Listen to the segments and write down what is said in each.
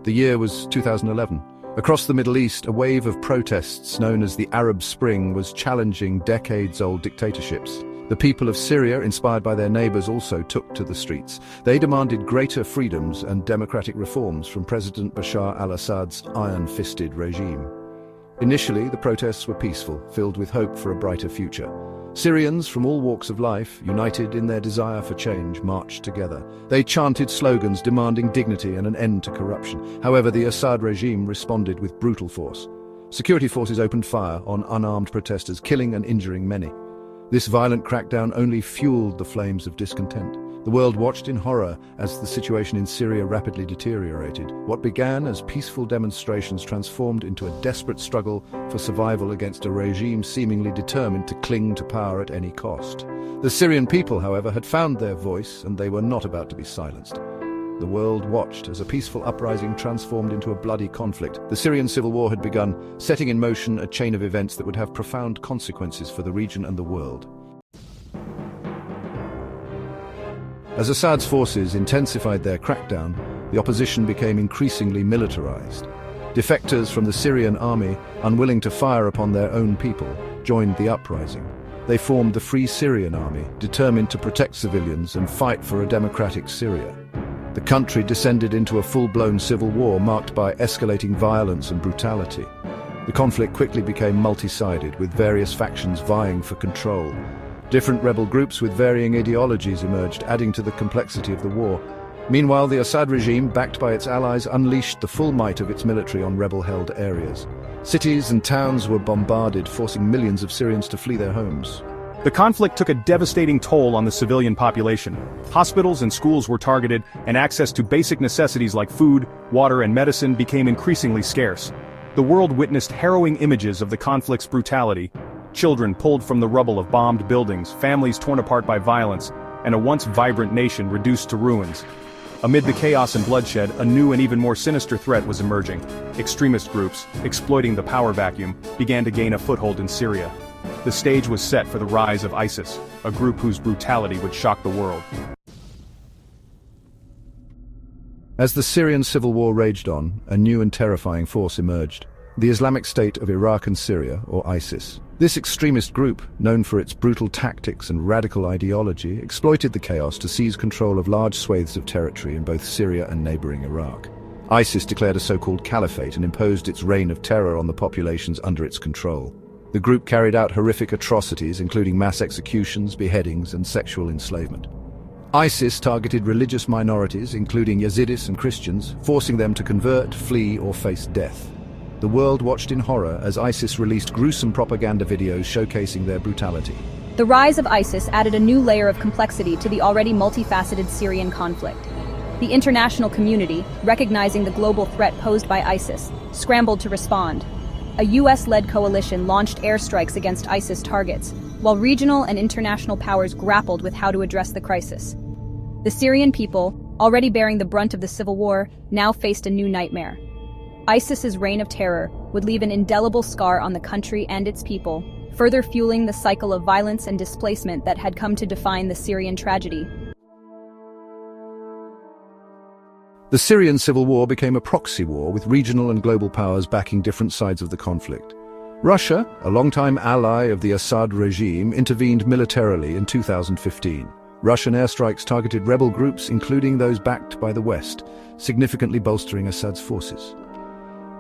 The year was 2011. Across the Middle East, a wave of protests known as the Arab Spring was challenging decades-old dictatorships. The people of Syria, inspired by their neighbors, also took to the streets. They demanded greater freedoms and democratic reforms from President Bashar al-Assad's iron-fisted regime. Initially, the protests were peaceful, filled with hope for a brighter future. Syrians from all walks of life, united in their desire for change, marched together. They chanted slogans demanding dignity and an end to corruption. However, the Assad regime responded with brutal force. Security forces opened fire on unarmed protesters, killing and injuring many. This violent crackdown only fueled the flames of discontent. The world watched in horror as the situation in Syria rapidly deteriorated. What began as peaceful demonstrations transformed into a desperate struggle for survival against a regime seemingly determined to cling to power at any cost. The Syrian people, however, had found their voice, and they were not about to be silenced. The world watched as a peaceful uprising transformed into a bloody conflict. The Syrian civil war had begun, setting in motion a chain of events that would have profound consequences for the region and the world. As Assad's forces intensified their crackdown, the opposition became increasingly militarized. Defectors from the Syrian army, unwilling to fire upon their own people, joined the uprising. They formed the Free Syrian Army, determined to protect civilians and fight for a democratic Syria. The country descended into a full-blown civil war marked by escalating violence and brutality. The conflict quickly became multi-sided, with various factions vying for control. Different rebel groups with varying ideologies emerged, adding to the complexity of the war. Meanwhile, the Assad regime, backed by its allies, unleashed the full might of its military on rebel-held areas. Cities and towns were bombarded, forcing millions of Syrians to flee their homes. The conflict took a devastating toll on the civilian population. Hospitals and schools were targeted, and access to basic necessities like food, water, and medicine became increasingly scarce. The world witnessed harrowing images of the conflict's brutality. Children pulled from the rubble of bombed buildings, families torn apart by violence, and a once vibrant nation reduced to ruins. Amid the chaos and bloodshed, a new and even more sinister threat was emerging. Extremist groups, exploiting the power vacuum, began to gain a foothold in Syria. The stage was set for the rise of ISIS, a group whose brutality would shock the world. As the Syrian civil war raged on, a new and terrifying force emerged: the Islamic State of Iraq and Syria, or ISIS. This extremist group, known for its brutal tactics and radical ideology, exploited the chaos to seize control of large swathes of territory in both Syria and neighboring Iraq. ISIS declared a so-called caliphate and imposed its reign of terror on the populations under its control. The group carried out horrific atrocities, including mass executions, beheadings, and sexual enslavement. ISIS targeted religious minorities, including Yazidis and Christians, forcing them to convert, flee, or face death. The world watched in horror as ISIS released gruesome propaganda videos showcasing their brutality. The rise of ISIS added a new layer of complexity to the already multifaceted Syrian conflict. The international community, recognizing the global threat posed by ISIS, scrambled to respond. A US-led coalition launched airstrikes against ISIS targets, while regional and international powers grappled with how to address the crisis. The Syrian people, already bearing the brunt of the civil war, now faced a new nightmare. ISIS's reign of terror would leave an indelible scar on the country and its people, further fueling the cycle of violence and displacement that had come to define the Syrian tragedy. The Syrian civil war became a proxy war, with regional and global powers backing different sides of the conflict. Russia, a longtime ally of the Assad regime, intervened militarily in 2015. Russian airstrikes targeted rebel groups, including those backed by the West, significantly bolstering Assad's forces.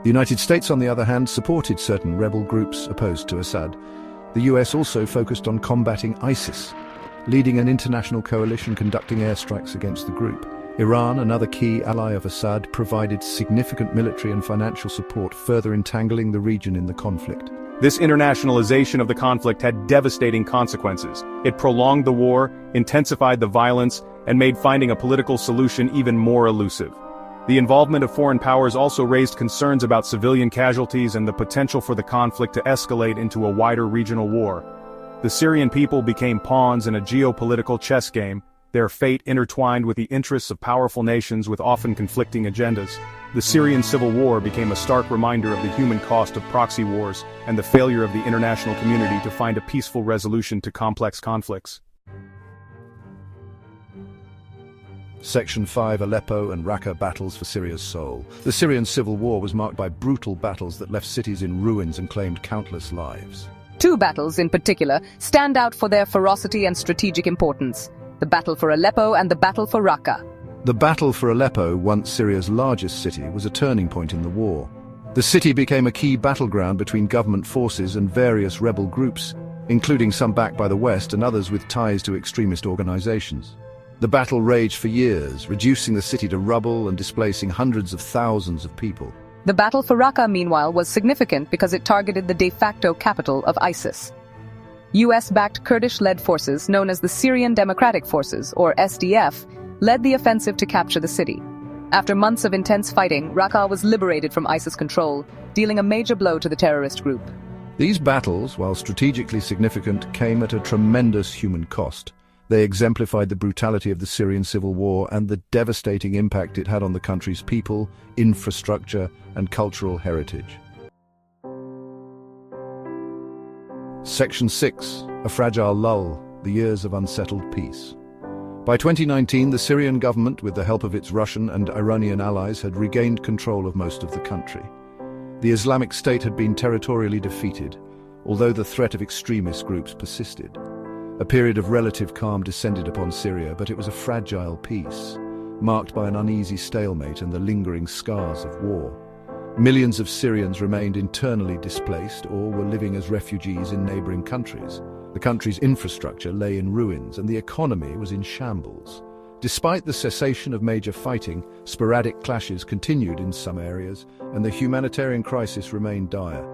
The United States, on the other hand, supported certain rebel groups opposed to Assad. The US also focused on combating ISIS, leading an international coalition conducting airstrikes against the group. Iran, another key ally of Assad, provided significant military and financial support, further entangling the region in the conflict. This internationalization of the conflict had devastating consequences. It prolonged the war, intensified the violence, and made finding a political solution even more elusive. The involvement of foreign powers also raised concerns about civilian casualties and the potential for the conflict to escalate into a wider regional war. The Syrian people became pawns in a geopolitical chess game, their fate intertwined with the interests of powerful nations with often conflicting agendas. The Syrian civil war became a stark reminder of the human cost of proxy wars and the failure of the international community to find a peaceful resolution to complex conflicts. Section 5 Aleppo and Raqqa battles for Syria's soul. The Syrian civil war was marked by brutal battles that left cities in ruins and claimed countless lives. Two battles in particular stand out for their ferocity and strategic importance: the Battle for Aleppo and the Battle for Raqqa. The battle for Aleppo, once Syria's largest city, was a turning point in the war. The city became a key battleground between government forces and various rebel groups, including some backed by the West and others with ties to extremist organizations. The battle raged for years, reducing the city to rubble and displacing hundreds of thousands of people. The Battle for Raqqa, meanwhile, was significant because it targeted the de facto capital of ISIS. US-backed Kurdish-led forces known as the Syrian Democratic Forces, or SDF, led the offensive to capture the city. After months of intense fighting, Raqqa was liberated from ISIS control, dealing a major blow to the terrorist group. These battles, while strategically significant, came at a tremendous human cost. They exemplified the brutality of the Syrian civil war and the devastating impact it had on the country's people, infrastructure, and cultural heritage. Section 6. A fragile lull, the years of unsettled peace. By 2019, the Syrian government, with the help of its Russian and Iranian allies, had regained control of most of the country. The Islamic State had been territorially defeated, although the threat of extremist groups persisted. A period of relative calm descended upon Syria, but it was a fragile peace, marked by an uneasy stalemate and the lingering scars of war. Millions of Syrians remained internally displaced or were living as refugees in neighboring countries. The country's infrastructure lay in ruins and the economy was in shambles. Despite the cessation of major fighting, sporadic clashes continued in some areas, and the humanitarian crisis remained dire.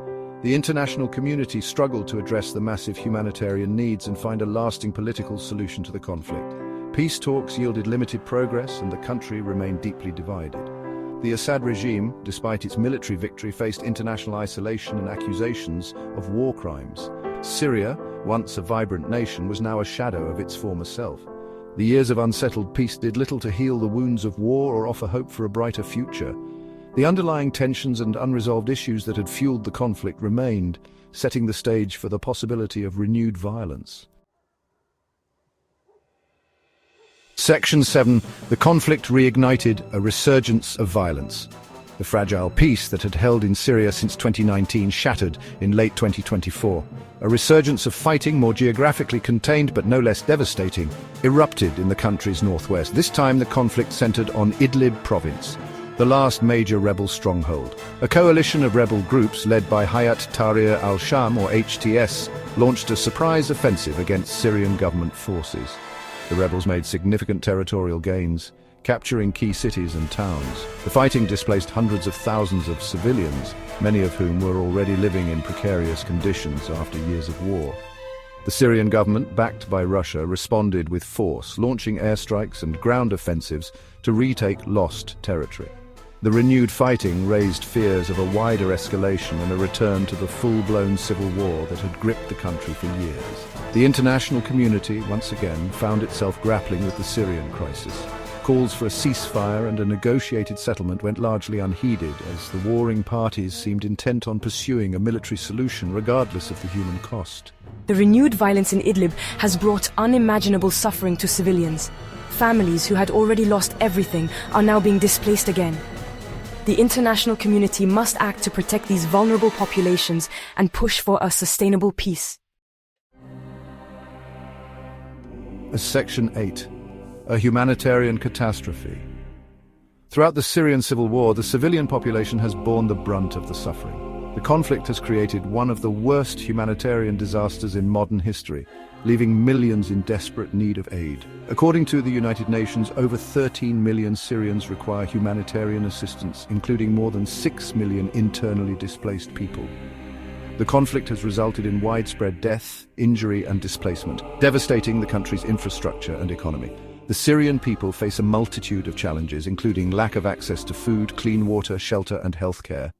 The international community struggled to address the massive humanitarian needs and find a lasting political solution to the conflict. Peace talks yielded limited progress and the country remained deeply divided. The Assad regime, despite its military victory, faced international isolation and accusations of war crimes. Syria, once a vibrant nation, was now a shadow of its former self. The years of unsettled peace did little to heal the wounds of war or offer hope for a brighter future. The underlying tensions and unresolved issues that had fueled the conflict remained, setting the stage for the possibility of renewed violence. Section 7. The conflict reignited a resurgence of violence. The fragile peace that had held in Syria since 2019 shattered in late 2024. A resurgence of fighting, more geographically contained but no less devastating, erupted in the country's northwest. This time the conflict centered on Idlib province, the last major rebel stronghold. A coalition of rebel groups led by Hayat Tahrir al-Sham, or HTS, launched a surprise offensive against Syrian government forces. The rebels made significant territorial gains, capturing key cities and towns. The fighting displaced hundreds of thousands of civilians, many of whom were already living in precarious conditions after years of war. The Syrian government, backed by Russia, responded with force, launching airstrikes and ground offensives to retake lost territory. The renewed fighting raised fears of a wider escalation and a return to the full-blown civil war that had gripped the country for years. The international community, once again, found itself grappling with the Syrian crisis. Calls for a ceasefire and a negotiated settlement went largely unheeded, as the warring parties seemed intent on pursuing a military solution regardless of the human cost. The renewed violence in Idlib has brought unimaginable suffering to civilians. Families who had already lost everything are now being displaced again. The international community must act to protect these vulnerable populations and push for a sustainable peace. Section 8. A humanitarian catastrophe. Throughout the Syrian civil war, the civilian population has borne the brunt of the suffering. The conflict has created one of the worst humanitarian disasters in modern history, leaving millions in desperate need of aid. According to the United Nations, over 13 million Syrians require humanitarian assistance, including more than 6 million internally displaced people. The conflict has resulted in widespread death, injury and displacement, devastating the country's infrastructure and economy. The Syrian people face a multitude of challenges, including lack of access to food, clean water, shelter and healthcare.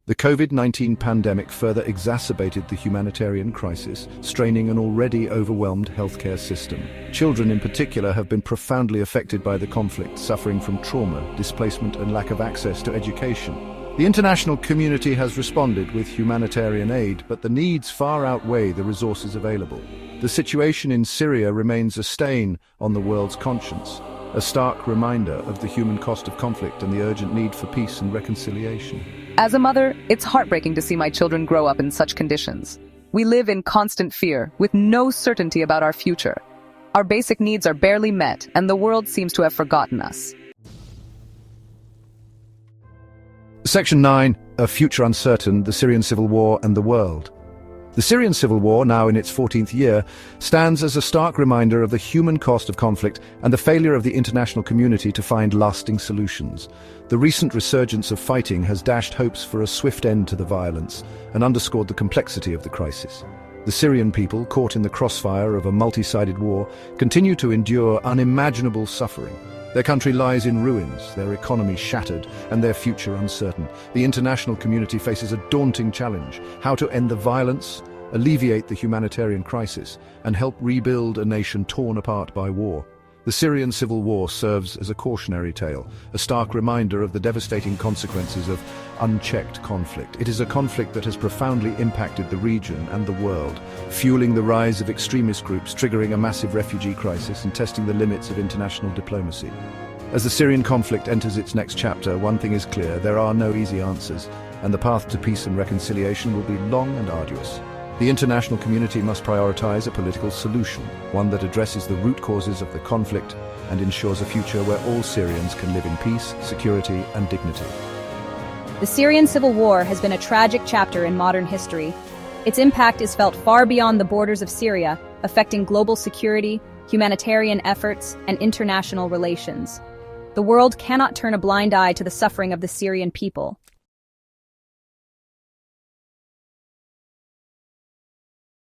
The COVID-19 pandemic further exacerbated the humanitarian crisis, straining an already overwhelmed healthcare system. Children in particular have been profoundly affected by the conflict, suffering from trauma, displacement and lack of access to education. The international community has responded with humanitarian aid, but the needs far outweigh the resources available. The situation in Syria remains a stain on the world's conscience. a stark reminder of the human cost of conflict and the urgent need for peace and reconciliation. As a mother, it's heartbreaking to see my children grow up in such conditions. We live in constant fear, with no certainty about our future. Our basic needs are barely met, and the world seems to have forgotten us. Section 9, A Future Uncertain, the Syrian Civil War and the World. The Syrian Civil War, now in its 14th year, stands as a stark reminder of the human cost of conflict and the failure of the international community to find lasting solutions. The recent resurgence of fighting has dashed hopes for a swift end to the violence and underscored the complexity of the crisis. The Syrian people, caught in the crossfire of a multi-sided war, continue to endure unimaginable suffering. Their country lies in ruins, their economy shattered, and their future uncertain. The international community faces a daunting challenge: how to end the violence, alleviate the humanitarian crisis, and help rebuild a nation torn apart by war. The Syrian civil war serves as a cautionary tale, a stark reminder of the devastating consequences of unchecked conflict. It is a conflict that has profoundly impacted the region and the world, fueling the rise of extremist groups, triggering a massive refugee crisis, and testing the limits of international diplomacy. As the Syrian conflict enters its next chapter, one thing is clear: there are no easy answers, and the path to peace and reconciliation will be long and arduous. The international community must prioritize a political solution, one that addresses the root causes of the conflict and ensures a future where all Syrians can live in peace, security, and dignity. The Syrian civil war has been a tragic chapter in modern history. Its impact is felt far beyond the borders of Syria, affecting global security, humanitarian efforts, and international relations. The world cannot turn a blind eye to the suffering of the Syrian people.